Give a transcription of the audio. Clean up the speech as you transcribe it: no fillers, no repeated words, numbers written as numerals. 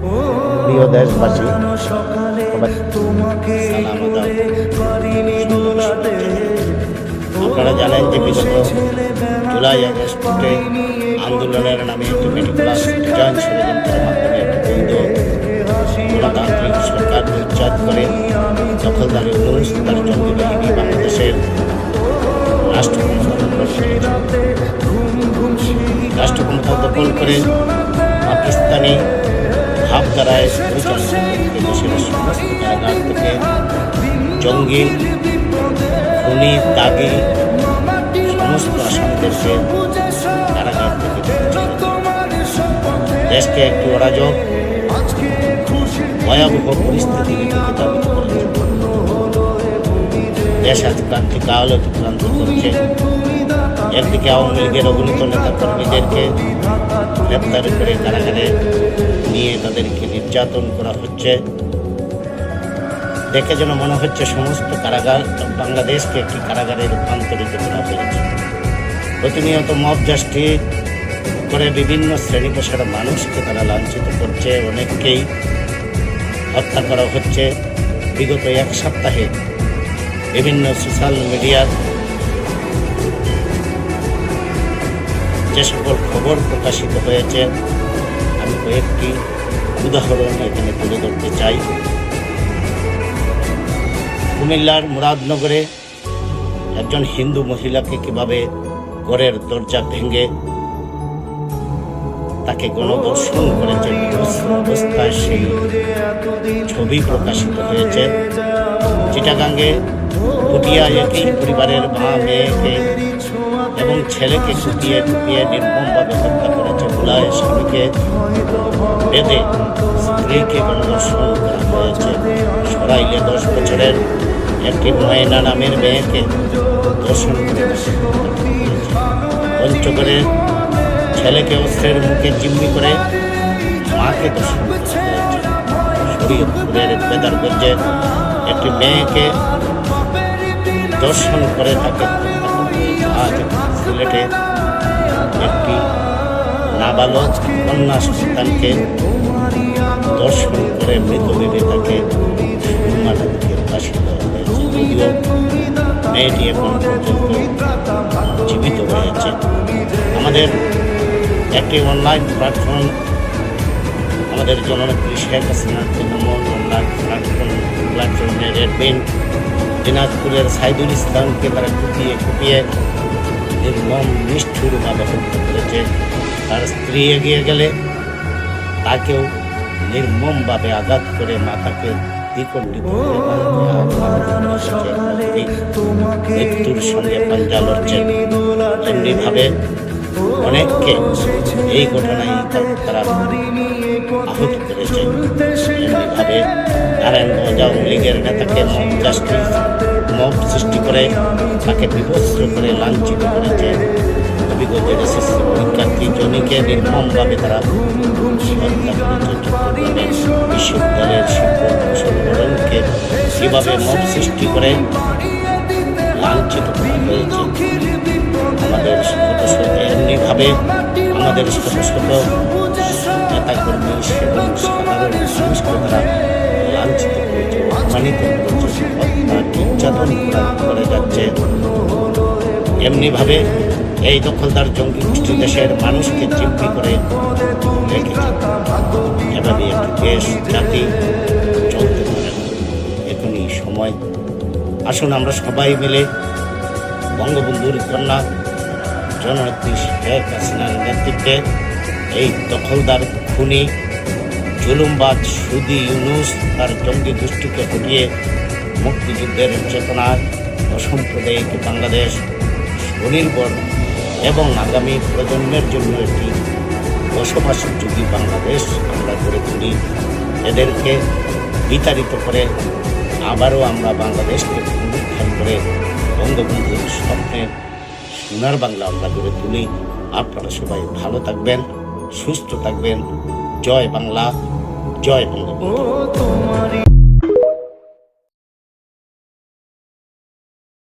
প্রিয় দেশবাসী, আপনারা জানেন যে বিগত জুলাই আগস্টে আন্দোলনের নামে একটি মেটিকুলাস ডিজাইন ষড়যন্ত্রের মাধ্যমে একটি বৈধ গণতান্ত্রিক সরকার উচ্ছেদ করে দখলদারি তার জঙ্গি বাহিনী বাংলাদেশের রাষ্ট্রক্ষমতা দখল করে পাকিস্তানি ভাবধারায় পরিচালিত দেশের সমস্ত কারাগার থেকে জঙ্গি খুনি দাগি সমস্ত আসামিদেরকে কারাগার থেকে দেশকে একটি অরাজক ভয়াবহ পরিস্থিতি প্রতিপাদিত করেছে। দেশ আজকে কাল অতিক্রান্ত করছে। একদিকে আওয়ামী লীগের অগণিত নেতা কর্মীদেরকে গ্রেপ্তার করে কারাগারে নিয়ে তাদেরকে নির্যাতন করা হচ্ছে। দেখে যেন মনে হচ্ছে সমস্ত কারাগার বাংলাদেশকে একটি কারাগারে রূপান্তরিত করা হয়েছে। প্রতিনিয়ত মব জাস্টিস করে বিভিন্ন শ্রেণী পেশার মানুষকে তারা লাঞ্ছিত করছে, অনেককেই হত্যা করা হচ্ছে। বিগত এক সপ্তাহে বিভিন্ন সোশ্যাল মিডিয়ার যে সকল খবর প্রকাশিত হয়েছে, আমি কয়েকটি উদাহরণ এখানে তুলে ধরতে চাই। কুমিল্লার মুরাদনগরে একজন হিন্দু মহিলাকে কিভাবে ঘরের দরজা ভেঙে তাকে গণধর্ষণ করেছে, অবস্থায় সেই ছবি প্রকাশিত হয়েছে। চিটাগাঙ্গে পুটিয়ায় একই পরিবারের মা, মেয়েকে এবং ছেলেকে কুপিয়ে নির্মমভাবে হত্যা করেছে। ভোলায় স্বামীকে বেঁধে স্ত্রীকে গণধর্ষণ করা হয়েছে। সরাইলে 10 বছরের একটি ময়না নামের মেয়েকে ধর্ষণ করে পঞ্চগড়ে ছেলেকে অস্ত্রের মুখে জিম্মি করে মাকে ধর্ষণ করা হয়েছে। শরীয়তপুরের বেদারগঞ্জে একটি মেয়েকে ধর্ষণ করে তাকে আজ সিলেটে একটি নাবালক কন্যা সন্তানকে ধর্ষণ করে মৃত ভেবে তাকে সুরমাটা থেকে ফাঁসি দেওয়া হয়েছে। যদিও মেয়েটি এখন পর্যন্ত জীবিত রয়েছে। আমাদের একটি অনলাইন প্ল্যাটফর্ম, আমাদের জননেত্রী শেখ হাসিনার তৃণমূল অনলাইন প্ল্যাটফর্মের অ্যাডমিন দিনাজপুরের সাইদুল ইসলামকে তারা কুপিয়ে নির্মম নিষ্ঠুরভাবে হত্যা করেছে। তার স্ত্রী এগিয়ে গেলে তাকেও নির্মমভাবে আঘাত করে মাথাকে দ্বিখণ্ডিত মৃত্যুর সঙ্গে পাঞ্জা লড়ছে। এমনিভাবে অনেককে এই ঘটনায় তারা আহত করেছে। এমনিভাবে নারায়ণগঞ্জ আওয়ামী লীগের নেতাকে মব সৃষ্টি করে তাকে বিভস্ত্র করে লাঞ্ছিত করেছে। হবিগঞ্জের এসএসসি পরীক্ষার্থী জনিকে নির্মমভাবে তারা হত্যা করেছে। বিশ্ববিদ্যালয়ের শিক্ষক সংগঠনকে কীভাবে মব সৃষ্টি করে লাঞ্ছিত করা হয়েছে। আমাদের এমনিভাবে আমাদের শত শত নেতাকর্মী এবং সাধারণ মানুষকে তারা লাঞ্ছিত করেছে, অপমানিত করেছে, হত্যা নির্যাতন করে যাচ্ছে। এমনিভাবে এই দখলদার জঙ্গি গোষ্ঠী দেশের মানুষকে জিম্মি করে রেখেছে। এভাবে একটি দেশ জাতি চলতে পারে না। এখনই সময়, আসুন আমরা সবাই মিলে বঙ্গবন্ধুর কন্যা জননেত্রী শেখ হাসিনার নেতৃত্বে এই দখলদার খুনি জুলুমবাজ সুদি ইউনুস তার জঙ্গি গোষ্ঠীকে হটিয়ে মুক্তিযুদ্ধের চেতনায় অসাম্প্রদায়িক বাংলাদেশ স্বনির্ভর এবং আগামী প্রজন্মের জন্য একটি বসবাসযোগ্য বাংলাদেশ আমরা গড়ে তুলি। এদেরকে বিতাড়িত করে আবারও আমরা বাংলাদেশকে পুনরুদ্ধার করে বঙ্গবন্ধুর স্বপ্নের সোনার বাংলা আমরা গড়ে তুলি। আপনারা সবাই ভালো থাকবেন, সুস্থ থাকবেন। জয় বাংলা, জয় বঙ্গবন্ধু।